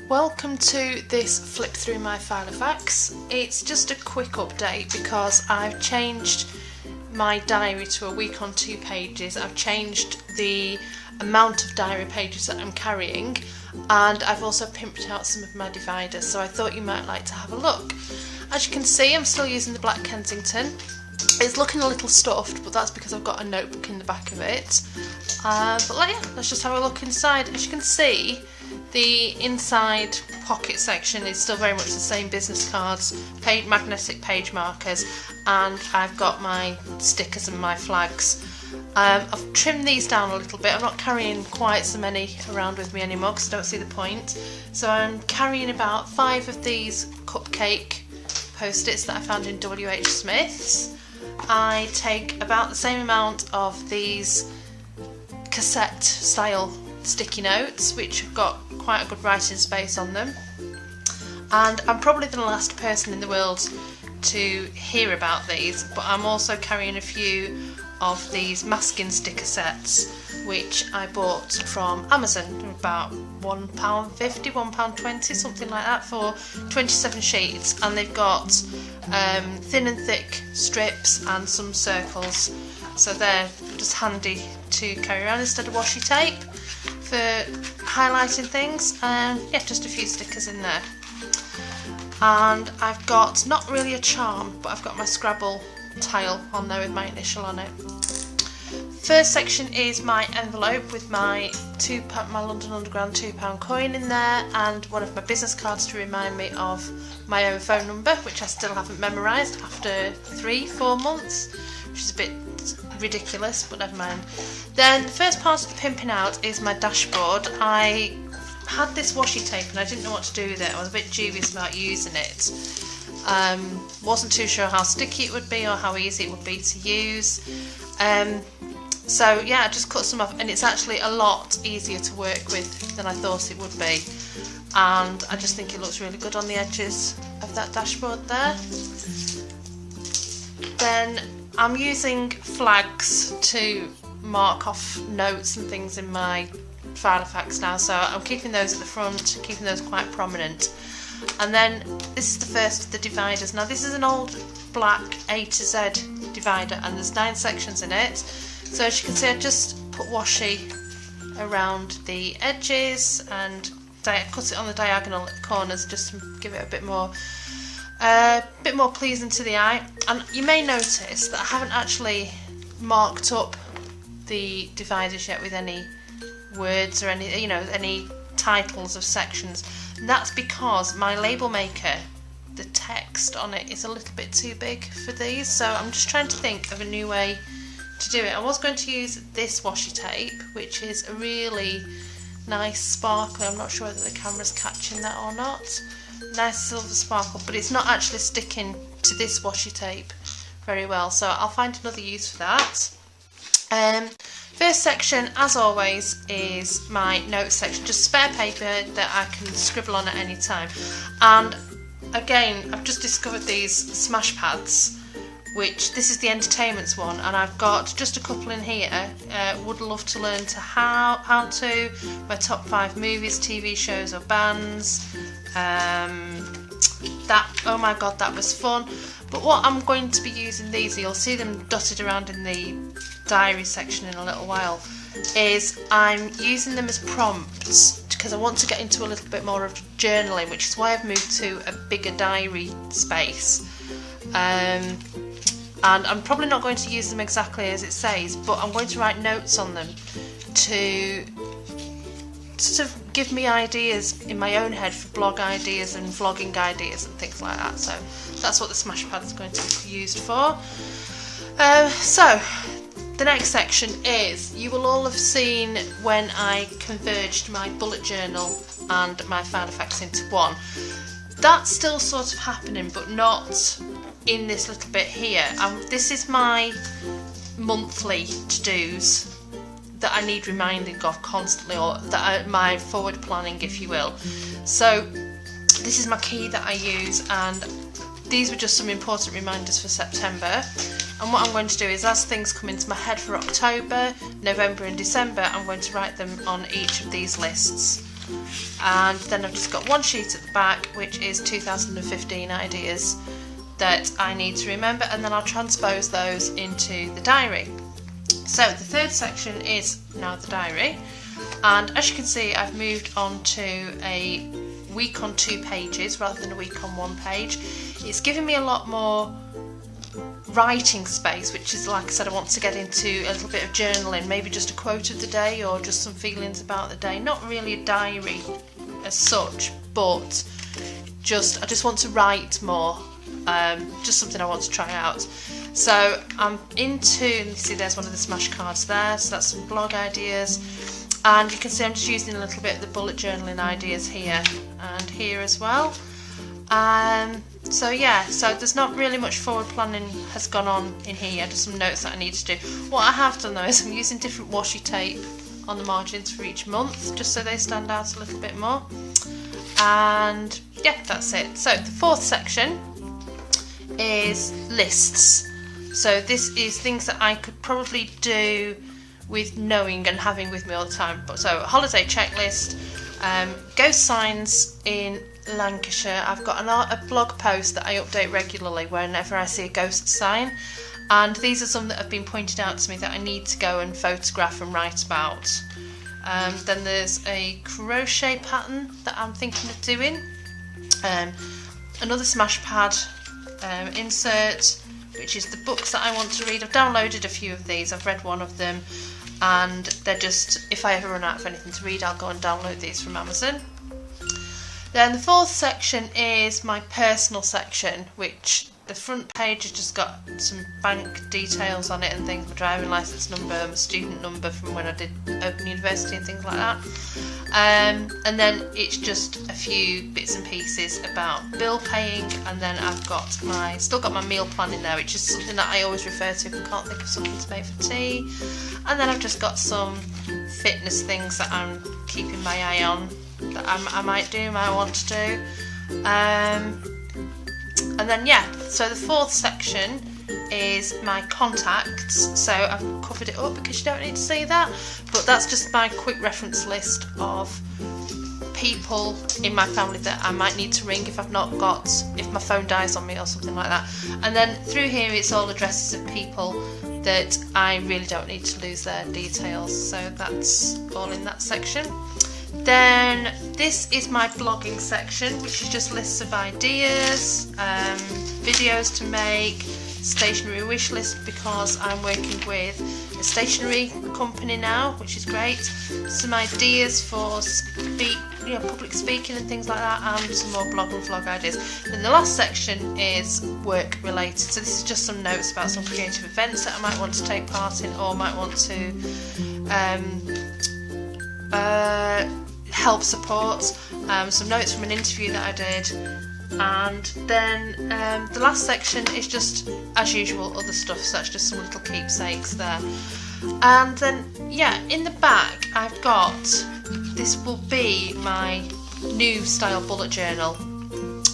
Welcome to this flip through my Filofax. It's just a quick update because I've changed my diary to a week on 2 pages. I've changed the amount of diary pages that I'm carrying, and I've also pimped out some of my dividers, so I thought you might like to have a look. As you can see, I'm still using the black Kensington. It's looking a little stuffed, but that's because I've got a notebook in the back of it. Let's just have a look inside. As you can see, the inside pocket section is still very much the same: business cards, magnetic page markers, and I've got my stickers and my flags. I've trimmed these down a little bit. I'm not carrying quite so many around with me anymore because I don't see the point. So I'm carrying about 5 of these cupcake post-its that I found in WH Smith's. I take about the same amount of these cassette style sticky notes, which have got quite a good writing space on them, and I'm probably the last person in the world to hear about these, but I'm also carrying a few of these masking sticker sets which I bought from Amazon, about £1.50, £1.20, something like that, for 27 sheets, and they've got thin and thick strips and some circles, so they're just handy to carry around instead of washi tape for highlighting things. Yeah, just a few stickers in there. And I've got, not really a charm, but I've got my Scrabble tile on there with my initial on it. First section is my envelope with my my London Underground £2 coin in there, and one of my business cards to remind me of my own phone number, which I still haven't memorised after 3-4 months, which is a bit ridiculous, but never mind. Then the first part of the pimping out is my dashboard. I had this washi tape and I didn't know what to do with it. I was a bit dubious about using it. Wasn't too sure how sticky it would be or how easy it would be to use. So yeah, I just cut some off, and it's actually a lot easier to work with than I thought it would be, and I just think it looks really good on the edges of that dashboard there. Then I'm using flags to mark off notes and things in my Filofax now, so I'm keeping those at the front, keeping those quite prominent. And then this is the first of the dividers. Now this is an old black A to Z divider, and there's 9 sections in it. So as you can see, I just put washi around the edges and cut it on the diagonal corners just to give it a bit more pleasing to the eye. And you may notice that I haven't actually marked up the dividers yet with any words or any titles of sections. And that's because my label maker, the text on it is a little bit too big for these, so I'm just trying to think of a new way to do it. I was going to use this washi tape, which is a really nice sparkle. I'm not sure whether the camera's catching that or not. Nice silver sparkle, but it's not actually sticking to this washi tape very well, so I'll find another use for that. First section, as always, is my notes section, just spare paper that I can scribble on at any time. And again, I've just discovered these smash pads, which this is the entertainments one, and I've got just a couple in here. Would love to learn to how to, my top 5 movies, TV shows or bands. Oh my god, that was fun. But what I'm going to be using these, you'll see them dotted around in the diary section in a little while, is I'm using them as prompts because I want to get into a little bit more of journaling, which is why I've moved to a bigger diary space. And I'm probably not going to use them exactly as it says, but I'm going to write notes on them to sort of give me ideas in my own head for blog ideas and vlogging ideas and things like that. So that's what the smash pad is going to be used for. So the next section is, you will all have seen when I converged my bullet journal and my Filofax into one. That's still sort of happening, but not in this little bit here. This is my monthly to-dos that I need reminding of constantly, or my forward planning, if you will. So this is my key that I use, and these were just some important reminders for September. And what I'm going to do is, as things come into my head for October, November and December, I'm going to write them on each of these lists. and then I've just got one sheet at the back which is 2015 ideas that I need to remember, and then I'll transpose those into the diary. So the third section is now the diary, and as you can see I've moved on to a week on 2 pages rather than a week on 1 page. It's giving me a lot more writing space, which is, like I said, I want to get into a little bit of journaling, maybe just a quote of the day or just some feelings about the day. Not really a diary as such, but I just want to write more, just something I want to try out. So I'm into, you see there's one of the smash cards there, so that's some blog ideas, and you can see I'm just using a little bit of the bullet journaling ideas here and here as well. So yeah, so there's not really much forward planning has gone on in here, just some notes that I need to do. What I have done though is I'm using different washi tape on the margins for each month, just so they stand out a little bit more. And yeah, that's it. So the fourth section is lists. So this is things that I could probably do with knowing and having with me all the time. So holiday checklist, ghost signs in Lancashire. I've got a blog post that I update regularly whenever I see a ghost sign, and these are some that have been pointed out to me that I need to go and photograph and write about. Then there's a crochet pattern that I'm thinking of doing, another smash pad insert, which is the books that I want to read. I've downloaded a few of these, I've read one of them, and they're just, if I ever run out of anything to read, I'll go and download these from Amazon. Then the fourth section is my personal section, which the front page has just got some bank details on it and things, my driving licence number, my student number from when I did Open University and things like that. And then it's just a few bits and pieces about bill paying, and then I've got still got my meal plan in there, which is something that I always refer to if I can't think of something to make for tea. And then I've just got some fitness things that I'm keeping my eye on, that I might want to do. And then yeah, so the fourth section is my contacts. So I've covered it up because you don't need to see that, but that's just my quick reference list of people in my family that I might need to ring if if my phone dies on me or something like that. And then through here it's all addresses of people that I really don't need to lose their details, so that's all in that section. Then this is my blogging section, which is just lists of ideas, videos to make, stationery wish list, because I'm working with a stationery company now, which is great. Some ideas for public speaking and things like that, and some more blog and vlog ideas. Then the last section is work related. So this is just some notes about some creative events that I might want to take part in or might want to help support, some notes from an interview that I did, and then the last section is just, as usual, other stuff, so that's just some little keepsakes there. And then yeah, in the back I've got, this will be my new style bullet journal.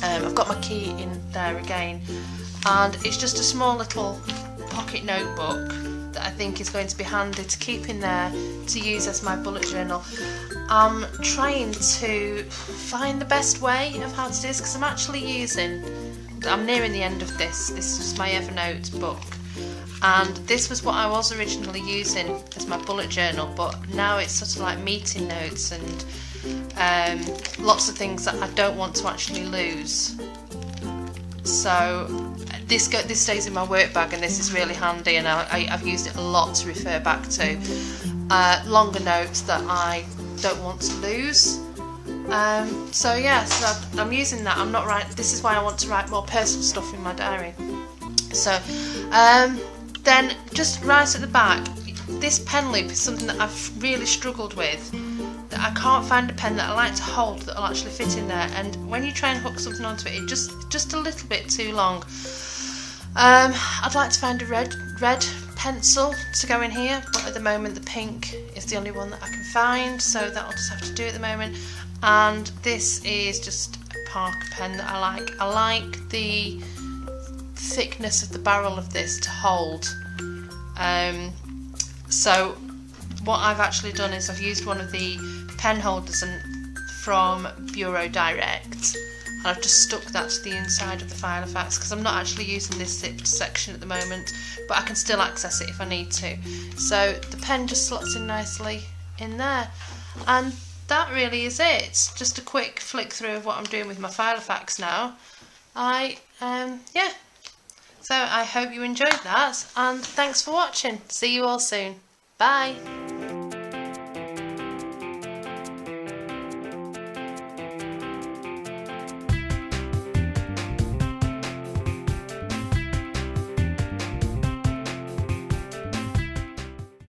I've got my key in there again, and it's just a small little pocket notebook that I think is going to be handy to keep in there to use as my bullet journal. I'm trying to find the best way of how to do this, because I'm nearing the end of this. This is my Evernote book, and this was what I was originally using as my bullet journal, but now it's sort of like meeting notes and lots of things that I don't want to actually lose. So this stays in my work bag, and this is really handy, and I've used it a lot to refer back to longer notes that I don't want to lose. So yeah, so I'm using that. This is why I want to write more personal stuff in my diary. So then just right at the back, this pen loop is something that I've really struggled with, that I can't find a pen that I like to hold that will actually fit in there, and when you try and hook something onto it, it's just a little bit too long. I'd like to find a red pencil to go in here, but at the moment the pink is the only one that I can find, so that'll just have to do at the moment. And this is just a Parker pen that I like. I like the thickness of the barrel of this to hold. So what I've actually done is I've used one of the pen holders and from Bureau Direct, and I've just stuck that to the inside of the Filofax because I'm not actually using this zipped section at the moment, but I can still access it if I need to. So the pen just slots in nicely in there, and that really is it. Just a quick flick through of what I'm doing with my Filofax now. Yeah. So I hope you enjoyed that, and thanks for watching. See you all soon. Bye.